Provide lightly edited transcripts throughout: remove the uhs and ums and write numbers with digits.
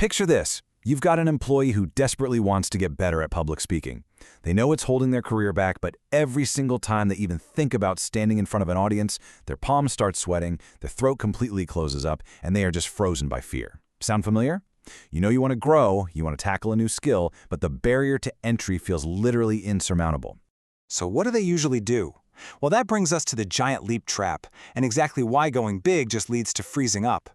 Picture this. You've got an employee who desperately wants to get better at public speaking. They know it's holding their career back, but every single time they even think about standing in front of an audience, their palms start sweating, their throat completely closes up, and they are just frozen by fear. Sound familiar? You know you want to grow, you want to tackle a new skill, but the barrier to entry feels literally insurmountable. So what do they usually do? Well, that brings us to the giant leap trap, and exactly why going big just leads to freezing up.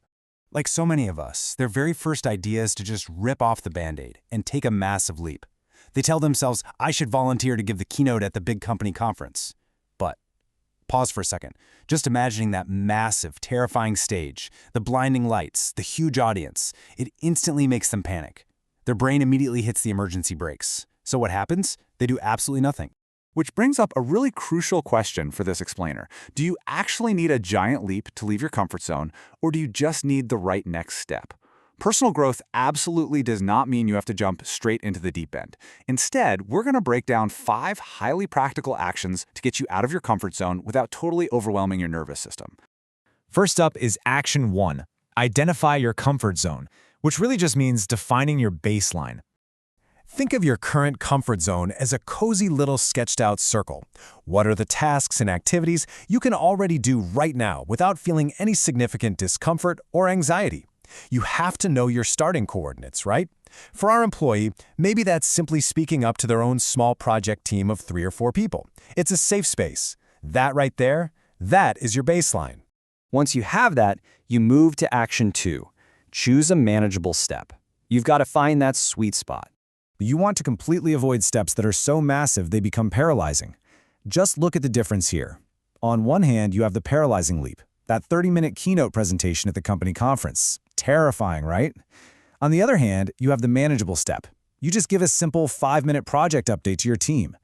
Like so many of us, their very first idea is to just rip off the Band-Aid and take a massive leap. They tell themselves, I should volunteer to give the keynote at the big company conference. But pause for a second. Just imagining that massive, terrifying stage, the blinding lights, the huge audience, it instantly makes them panic. Their brain immediately hits the emergency brakes. So what happens? They do absolutely nothing. Which brings up a really crucial question for this explainer. Do you actually need a giant leap to leave your comfort zone, or do you just need the right next step? Personal growth absolutely does not mean you have to jump straight into the deep end. Instead, we're going to break down 5 highly practical actions to get you out of your comfort zone without totally overwhelming your nervous system. First up is Action 1. Identify your comfort zone, which really just means defining your baseline. Think of your current comfort zone as a cozy little sketched-out circle. What are the tasks and activities you can already do right now without feeling any significant discomfort or anxiety? You have to know your starting coordinates, right? For our employee, maybe that's simply speaking up to their own small project team of 3 or 4 people. It's a safe space. That right there, that is your baseline. Once you have that, you move to Action 2. Choose a manageable step. You've got to find that sweet spot. You want to completely avoid steps that are so massive they become paralyzing. Just look at the difference here. On one hand, you have the paralyzing leap, that 30-minute keynote presentation at the company conference. Terrifying, right? On the other hand, you have the manageable step. You just give a simple 5-minute project update to your team.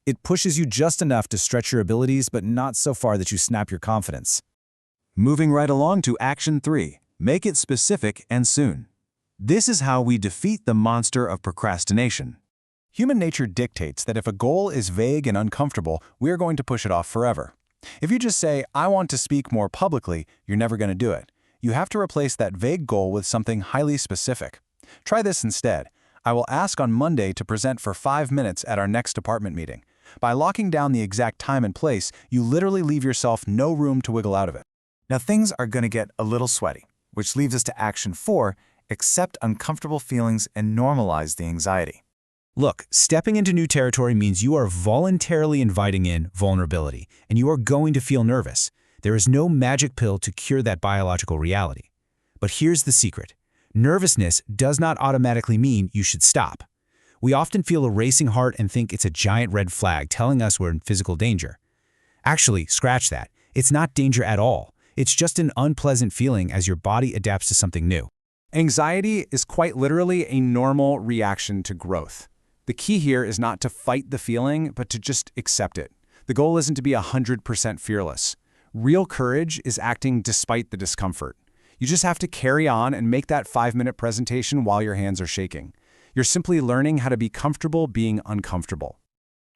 It pushes you just enough to stretch your abilities, but not so far that you snap your confidence. Moving right along to Action 3. Make it specific and soon. This is how we defeat the monster of procrastination. Human nature dictates that if a goal is vague and uncomfortable, we're going to push it off forever. If you just say, I want to speak more publicly, you're never going to do it. You have to replace that vague goal with something highly specific. Try this instead. I will ask on Monday to present for 5 minutes at our next department meeting. By locking down the exact time and place, you literally leave yourself no room to wiggle out of it. Now things are going to get a little sweaty, which leaves us to Action 4, accept uncomfortable feelings and normalize the anxiety. Look, stepping into new territory means you are voluntarily inviting in vulnerability, and you are going to feel nervous. There is no magic pill to cure that biological reality. But here's the secret. Nervousness does not automatically mean you should stop. We often feel a racing heart and think it's a giant red flag telling us we're in physical danger. Actually, scratch that. It's not danger at all. It's just an unpleasant feeling as your body adapts to something new. Anxiety is quite literally a normal reaction to growth. The key here is not to fight the feeling, but to just accept it. The goal isn't to be 100% fearless. Real courage is acting despite the discomfort. You just have to carry on and make that 5-minute presentation while your hands are shaking. You're simply learning how to be comfortable being uncomfortable.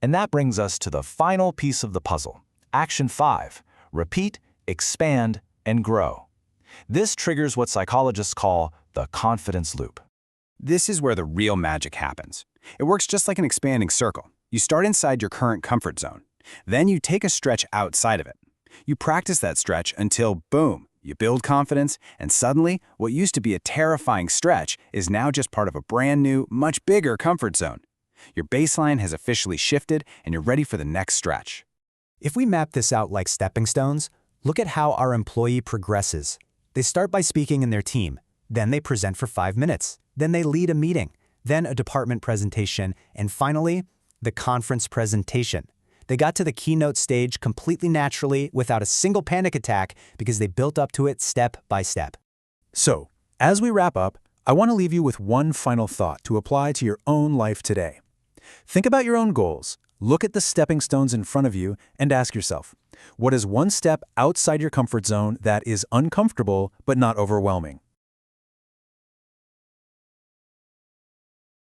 And that brings us to the final piece of the puzzle. Action 5. Repeat, expand, and grow. This triggers what psychologists call the confidence loop. This is where the real magic happens. It works just like an expanding circle. You start inside your current comfort zone. Then you take a stretch outside of it. You practice that stretch until, boom, you build confidence, and suddenly, what used to be a terrifying stretch is now just part of a brand new, much bigger comfort zone. Your baseline has officially shifted, and you're ready for the next stretch. If we map this out like stepping stones, look at how our employee progresses. They start by speaking in their team. Then they present for 5 minutes. Then they lead a meeting. Then a department presentation. And finally, the conference presentation. They got to the keynote stage completely naturally without a single panic attack because they built up to it step by step. So, as we wrap up, I want to leave you with one final thought to apply to your own life today. Think about your own goals. Look at the stepping stones in front of you and ask yourself, what is one step outside your comfort zone that is uncomfortable but not overwhelming?